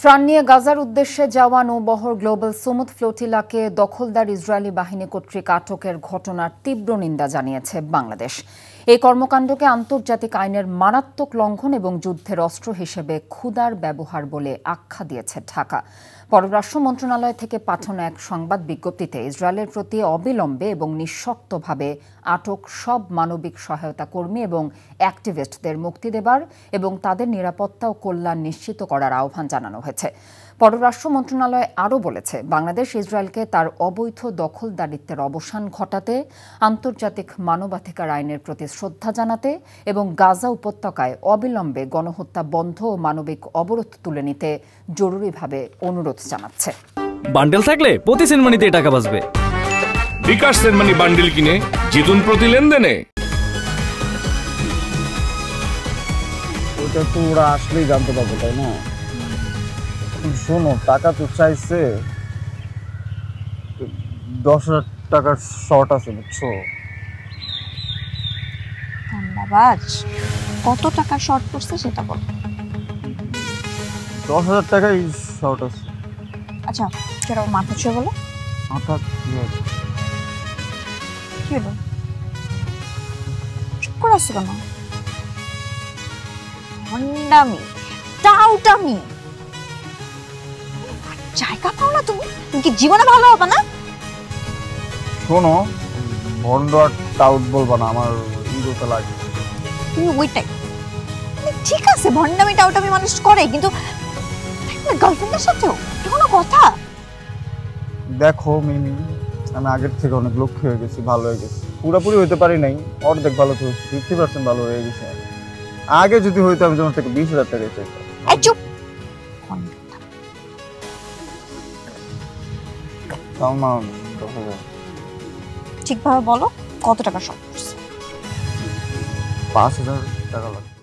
ত্রাণ নিয়ে গাজার উদ্দেশ্যে যাওয়া নৌবহর গ্লোবাল সুমুদ ফ্লোটিলাকে দখলদার ইসরায়েলি বাহিনী কর্তৃক আটকের ঘটনার তীব্র নিন্দা জানিয়েছে বাংলাদেশ। এই কর্মকাণ্ডকে আন্তর্জাতিক আইনের মারাত্মক লঙ্ঘন এবং যুদ্ধের অস্ত্র হিসেবে ক্ষুধার ব্যবহার বলে আখ্যা দিয়েছে ঢাকা। পররাষ্ট্র মন্ত্রণালয় থেকে পাঠানো এক সংবাদ বিজ্ঞপ্তিতে ইসরায়েলের প্রতি অবিলম্বে এবং নিঃশর্তভাবে আটক সব মানবিক সহায়তা কর্মী এবং অ্যাক্টিভিস্টদের মুক্তি দেবার এবং তাদের নিরাপত্তা ও কল্যাণ নিশ্চিত করার আহ্বান জানানো হয়েছে। পররাষ্ট্র মন্ত্রণালয় আরও বলেছে, বাংলাদেশ ইসরায়েলকে তার অবৈধ দখলদারিত্বের অবসান ঘটাতে, আন্তর্জাতিক মানবাধিকার আইনের প্রতি শ্রদ্ধা জানাতে এবং গাজা উপত্যকায় অবিলম্বে গণহত্যা বন্ধ ও মানবিক অবরোধ তুলে নিতে জরুরিভাবে অনুরোধ জানাচ্ছে। বান্ডেল থাকলে প্রতি সেনমানিতে টাকা বাঁচবে। বিকাশ সেনমানি বান্ডেল কিনে জিতুন প্রতি লেনদেনে। ওটা তো ওরা আসলেই জানতে পারবে, তাই না? শোনো, টাকা তো চাইছে, 10,000 টাকার শর্ট আছে, বুঝছো? ধন্যবাদ। কত টাকার শর্ট পড়ছে সেটা বল। 10,000 টাকাই শর্ট আছে। আচ্ছা, সেটা মাথা ছুঁয়ে বলো। মাথা কি হলো? চুপ করে আসছো কেন? ভণ্ডামি, টাউটামি, জায়গা পাও না তুমি? তুমি কি জীবনে ভালো হবে না? শোনো, ভন্ড আর টাউট বলবা না, আমার ইগোতে লাগে। তুমি ওইটাই। ঠিক আছে, ভণ্ডামি টাউটামি মানুষ করে, কিন্তু গার্লফ্রেন্ডের সাথেও কোনো কথা? দেখো মিমি, আমি আগের থেকে অনেক লক্ষ্য হয়ে গেছি, ভালো হয়ে গেছি। পুরোপুরি হইতে পারি নাই, অর্ধেক ভালো তো 50% ভালো হয়ে গেছে। আগে যদি হইতো আমি তোমার থেকে 20,000 টাকা চাইতাম। এই চুপ। ঠিকভাবে বলো, কত টাকা শর্ট পড়ছে? 5,000 টাকা লাগবে।